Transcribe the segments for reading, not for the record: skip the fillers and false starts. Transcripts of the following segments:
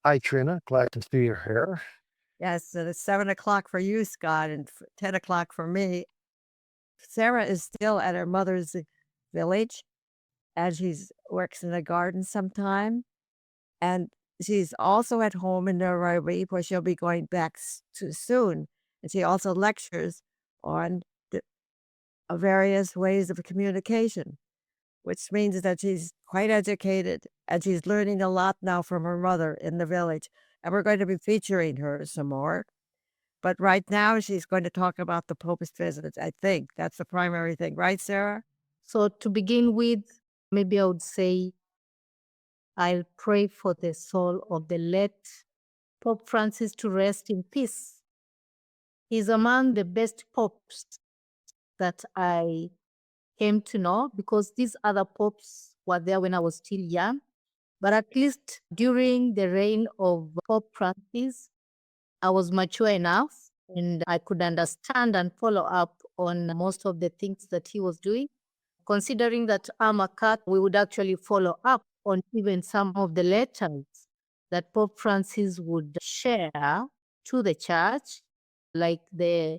Hi, Trina. Glad to see you're here. Yes, and it's 7 o'clock for you, Scott, and 10 o'clock for me. Sarah is still at her mother's village, and she's works in the garden sometime. And she's also at home in Nairobi, where she'll be going back to soon. And she also lectures on the various ways of communication, which means that she's quite educated and she's learning a lot now from her mother in the village. And we're going to be featuring her some more. But right now, she's going to talk about the Pope's visit, I think. That's the primary thing. Right, Sarah? So to begin with, maybe I would say I'll pray for the soul of the late Pope Francis to rest in peace. He's among the best popes that I came to know because these other popes were there when I was still young. But at least during the reign of Pope Francis, I was mature enough and I could understand and follow up on most of the things that he was doing. Considering that I'm a Catholic, we would actually follow up on even some of the letters that Pope Francis would share to the church, like the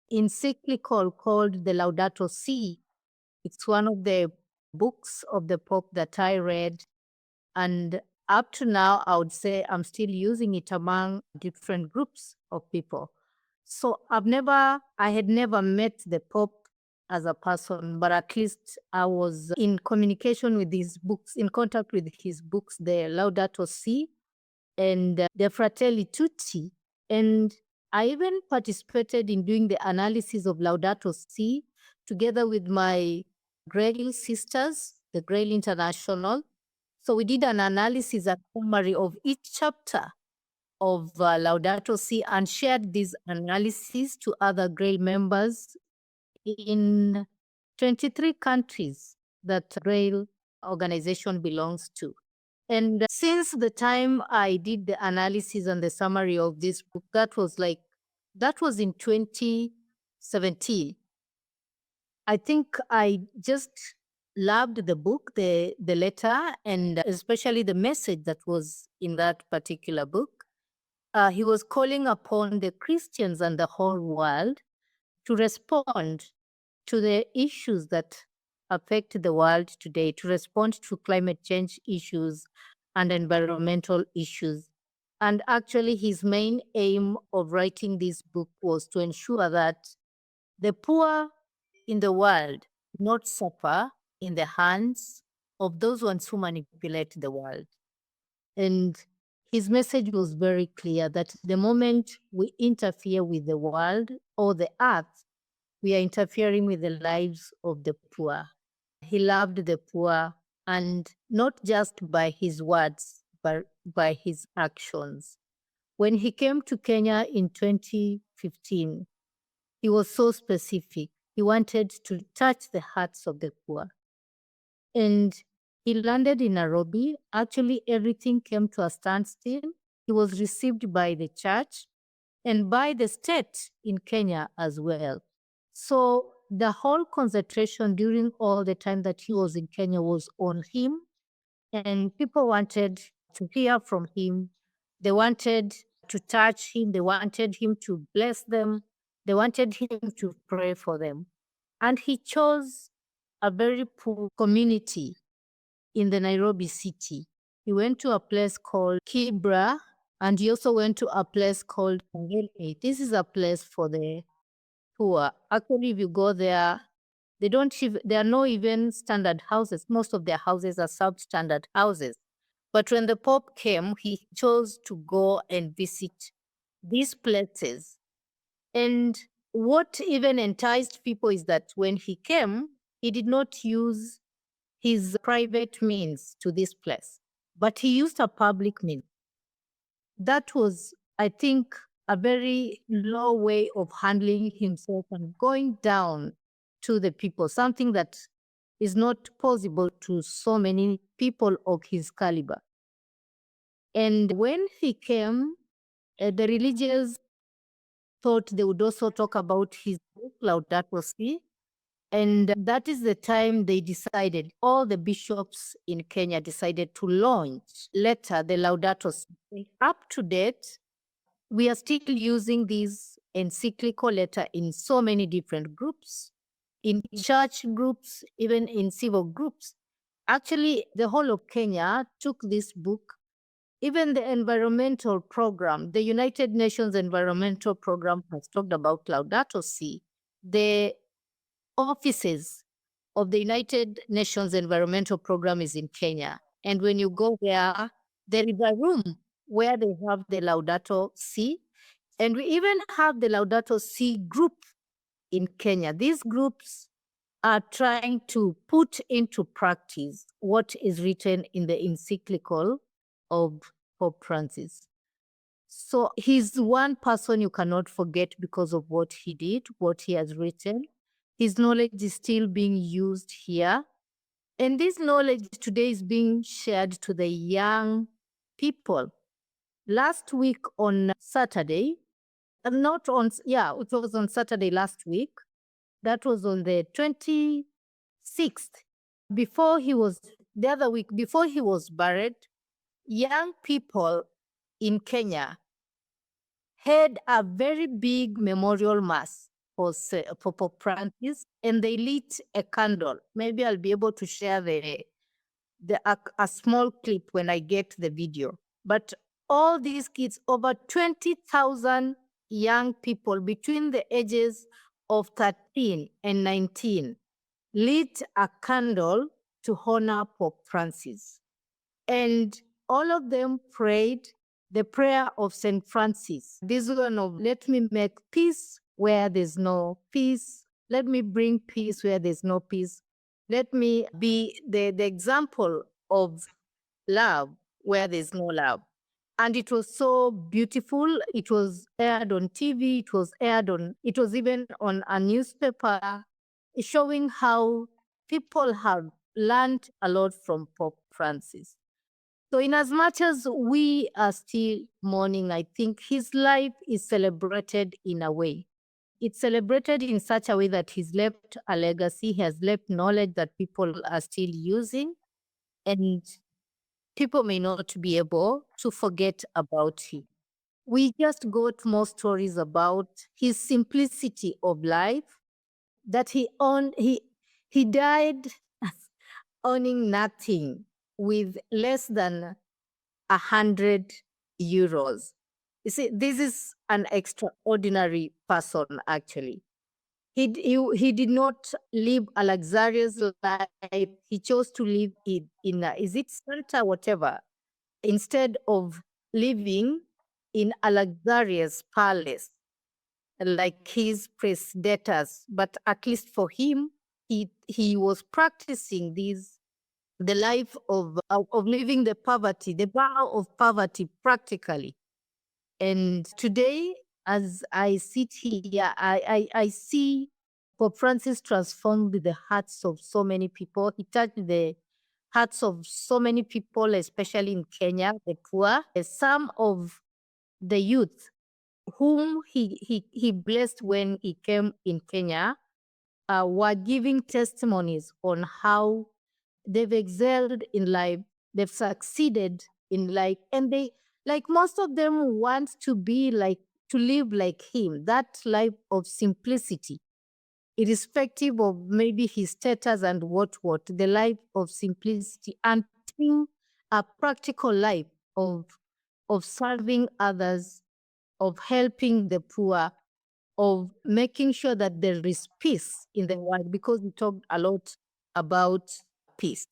encyclical called the Laudato Si. It's one of the books of the Pope that I read. And up to now, I would say I'm still using it among different groups of people. So I had never met the Pope as a person, but at least I was in communication with his books, in contact with his books, the Laudato Si and the Fratelli Tutti. And I even participated in doing the analysis of Laudato Si together with my Grail sisters, the Grail International. So we did an analysis and summary of each chapter of Laudato Si and shared these analyses to other Grail members in 23 countries that Grail organization belongs to. And since the time I did the analysis and the summary of this book, that was in 2017. I think I just loved the book, the letter, and especially the message that was in that particular book. He was calling upon the Christians and the whole world to respond to the issues that affect the world today, to respond to climate change issues and environmental issues. And actually, his main aim of writing this book was to ensure that the poor in the world not suffer in the hands of those ones who manipulate the world. And his message was very clear that the moment we interfere with the world or the earth, we are interfering with the lives of the poor. He loved the poor, and not just by his words, but by his actions. When he came to Kenya in 2015, he was so specific. He wanted to touch the hearts of the poor. And he landed in Nairobi. Actually, everything came to a standstill. He was received by the church and by the state in Kenya as well. So the whole concentration during all the time that he was in Kenya was on him, and people wanted to hear from him. They wanted to touch him. They wanted him to bless them. They wanted him to pray for them. And he chose a very poor community in the Nairobi city. He went to a place called Kibra, and he also went to a place called Kangele. This is a place for the poor. Actually, if you go there, there are no even standard houses. Most of their houses are substandard houses. But when the Pope came, he chose to go and visit these places. And what even enticed people is that when he came, he did not use his private means to this place, but he used a public means. That was, I think, a very low way of handling himself and going down to the people, something that is not possible to so many people of his caliber. And when he came, the religious thought they would also talk about his book, Laudato Si. And that is the time they decided, all the bishops in Kenya decided to launch later the Laudato Si. Up to date, we are still using this encyclical letter in so many different groups, in church groups, even in civil groups. Actually, the whole of Kenya took this book. Even the environmental program, the United Nations Environmental Program has talked about Laudato Si. The offices of the United Nations Environmental Program is in Kenya. And when you go there is a room where they have the Laudato Si. And we even have the Laudato Si group in Kenya. These groups are trying to put into practice what is written in the encyclical of Pope Francis. So he's one person you cannot forget because of what he did, what he has written. His knowledge is still being used here. And this knowledge today is being shared to the young people. Last week on Saturday, it was on Saturday last week. That was on the 26th. The other week, before he was buried, young people in Kenya had a very big memorial mass for Pope Francis, and they lit a candle. Maybe I'll be able to share a small clip when I get the video. But all these kids, over 20,000 young people between the ages of 13 and 19, lit a candle to honor Pope Francis. And all of them prayed the prayer of St. Francis. This one of, let me make peace where there's no peace. Let me bring peace where there's no peace. Let me be the example of love where there's no love. And it was so beautiful. It was aired on TV. It was even on a newspaper, showing how people have learned a lot from Pope Francis. So in as much as we are still mourning, I think his life is celebrated in a way. It's celebrated in such a way that he's left a legacy. He has left knowledge that people are still using, and people may not be able to forget about him. We just got more stories about his simplicity of life, that he died owning nothing, with less than 100 euros. You see, this is an extraordinary person, actually. He did not live a luxurious life. He chose to live in is it Santa, whatever, instead of living in a luxurious palace like his predecessors. But at least for him, he was practicing the life of living the vow of poverty practically. And today, as I sit here, I see Pope Francis transformed the hearts of so many people. He touched the hearts of so many people, especially in Kenya, the poor. Some of the youth whom he blessed when he came in Kenya were giving testimonies on how they've excelled in life, they've succeeded in life, and they, like, most of them want to live like him, that life of simplicity, irrespective of maybe his status and what, the life of simplicity, until a practical life of serving others, of helping the poor, of making sure that there is peace in the world, because we talked a lot about peace.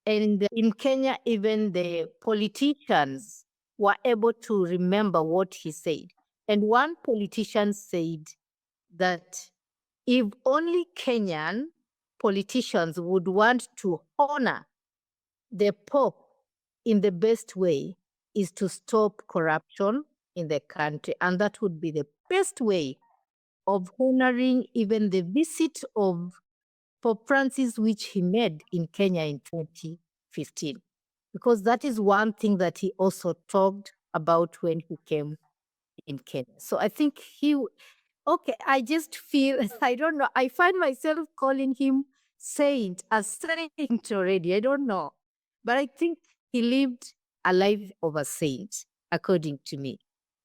And in Kenya, even the politicians were able to remember what he said. And one politician said that if only Kenyan politicians would want to honor the Pope in the best way, is to stop corruption in the country. And that would be the best way of honoring even the visit of Pope Francis, which he made in Kenya in 2015. Because that is one thing that he also talked about when he came in Kenya. So I think Okay, I just feel, I don't know, I find myself calling him saint, a saint already. I don't know. But I think he lived a life of a saint, according to me.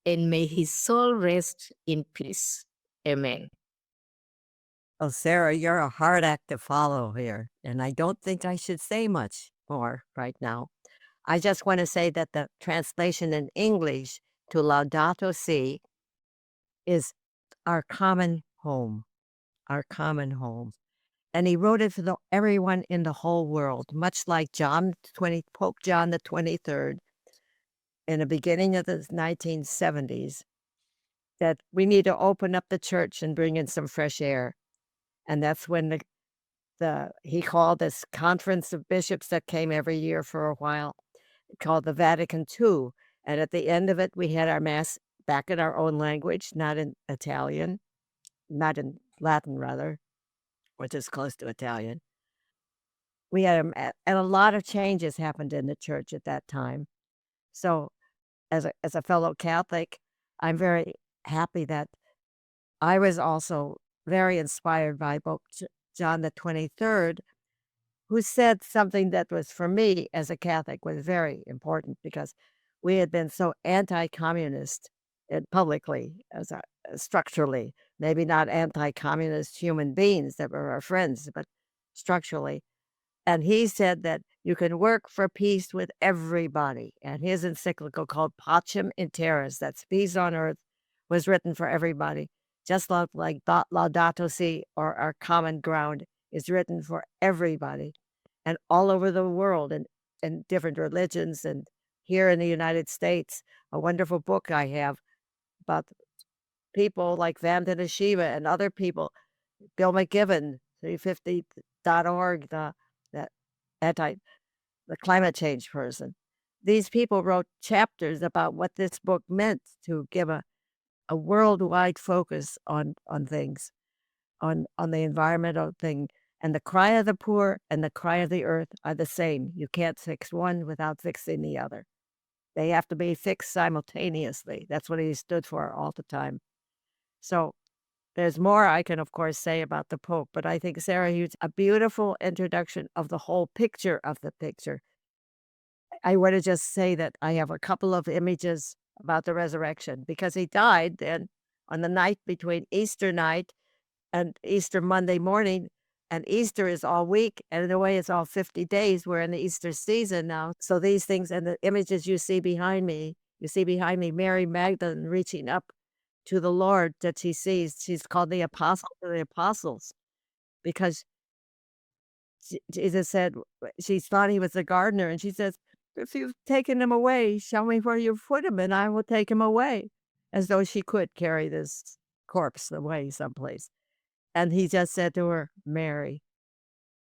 And may his soul rest in peace. Amen. Oh, Sarah, you're a hard act to follow here, and I don't think I should say much more right now. I just want to say that the translation in English to Laudato Si is our common home, our common home. And he wrote it for everyone in the whole world, much like Pope John the 23rd in the beginning of the 1970s, that we need to open up the church and bring in some fresh air. And that's when he called this conference of bishops that came every year for a while, called the Vatican II. And at the end of it, we had our mass back in our own language, not in Italian, not in Latin, rather, which is close to Italian. We had and a lot of changes happened in the church at that time. So as a fellow Catholic, I'm very happy that I was also very inspired by Pope John the 23rd, who said something that was, for me as a Catholic, was very important because we had been so anti-communist publicly, structurally, maybe not anti-communist human beings that were our friends, but structurally. And he said that you can work for peace with everybody. And his encyclical called Pacem in Terris, that's peace on earth, was written for everybody. Just like Laudato Si, or our common ground, is written for everybody. And all over the world, and different religions. And here in the United States, a wonderful book I have about people like Vandana Shiva and other people, Bill McGibbon, 350.org, that the climate change person. These people wrote chapters about what this book meant to give a worldwide focus on things, on the environmental thing. And the cry of the poor and the cry of the earth are the same. You can't fix one without fixing the other. They have to be fixed simultaneously. That's what he stood for all the time. So there's more I can, of course, say about the Pope, but I think, Sarah, used a beautiful introduction of the whole picture of the picture. I want to just say that I have a couple of images about the resurrection, because he died then on the night between Easter night and Easter Monday morning, and Easter is all week, and in a way it's all 50 days. We're in the Easter season now. So these things and the images you see behind me Mary Magdalene reaching up to the Lord that she sees. She's called the apostle of the apostles because Jesus said, she thought he was a gardener, and she says, if you've taken him away, show me where you've put him, and I will take him away, as though she could carry this corpse away someplace. And he just said to her, Mary.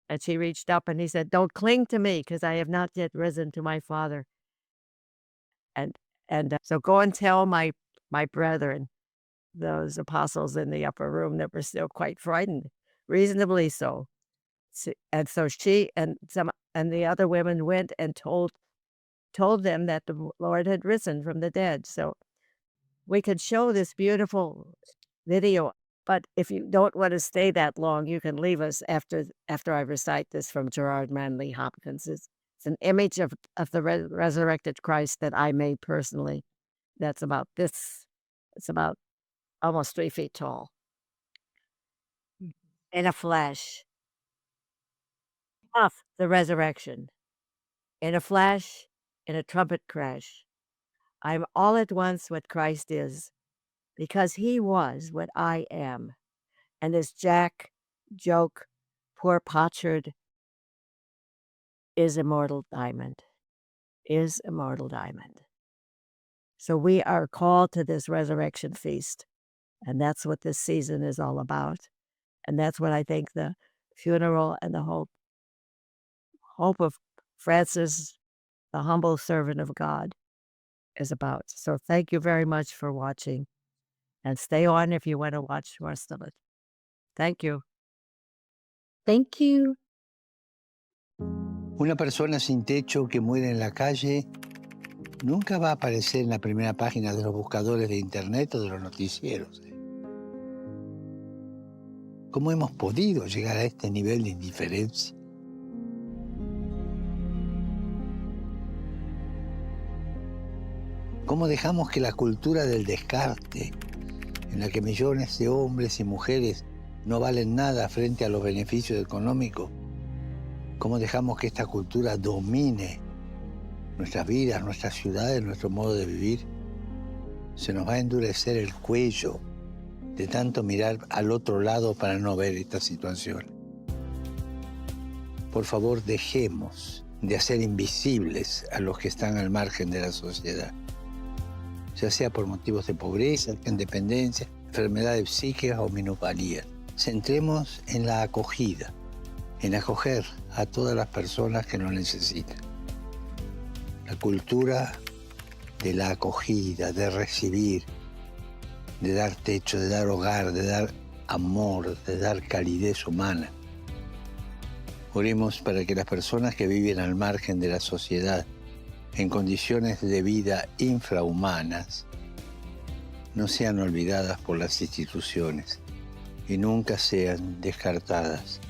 And she reached up and he said, don't cling to me, because I have not yet risen to my Father. And so go and tell my brethren, those apostles in the upper room that were still quite frightened, reasonably so. And so she and the other women went and told them that the Lord had risen from the dead. So we could show this beautiful video, but if you don't want to stay that long, you can leave us after I recite this from Gerard Manley Hopkins. It's an image of the resurrected Christ that I made personally. That's about this. It's about almost 3 feet tall. In a flash of the resurrection. In a flash, in a trumpet crash, I'm all at once what Christ is, because he was what I am. And this Jack, Joke, poor potsherd is immortal diamond, is immortal diamond. So we are called to this resurrection feast, and that's what this season is all about. And that's what I think the funeral and the hope of Francis, the humble servant of God, is about. So thank you very much for watching, and stay on if you want to watch the rest of it. Thank you. Thank you. Una persona sin techo que muere en la calle nunca va a aparecer en la primera página de los buscadores de internet o de los noticieros. ¿Cómo hemos podido llegar a este nivel de indiferencia? ¿Cómo dejamos que la cultura del descarte, en la que millones de hombres y mujeres no valen nada frente a los beneficios económicos, cómo dejamos que esta cultura domine nuestras vidas, nuestras ciudades, nuestro modo de vivir? Se nos va a endurecer el cuello de tanto mirar al otro lado para no ver esta situación. Por favor, dejemos de hacer invisibles a los que están al margen de la sociedad, ya sea por motivos de pobreza, independencia, enfermedades psíquicas o minusvalías. Centremos en la acogida, en acoger a todas las personas que lo necesitan. La cultura de la acogida, de recibir, de dar techo, de dar hogar, de dar amor, de dar calidez humana. Oremos para que las personas que viven al margen de la sociedad, en condiciones de vida infrahumanas, no sean olvidadas por las instituciones y nunca sean descartadas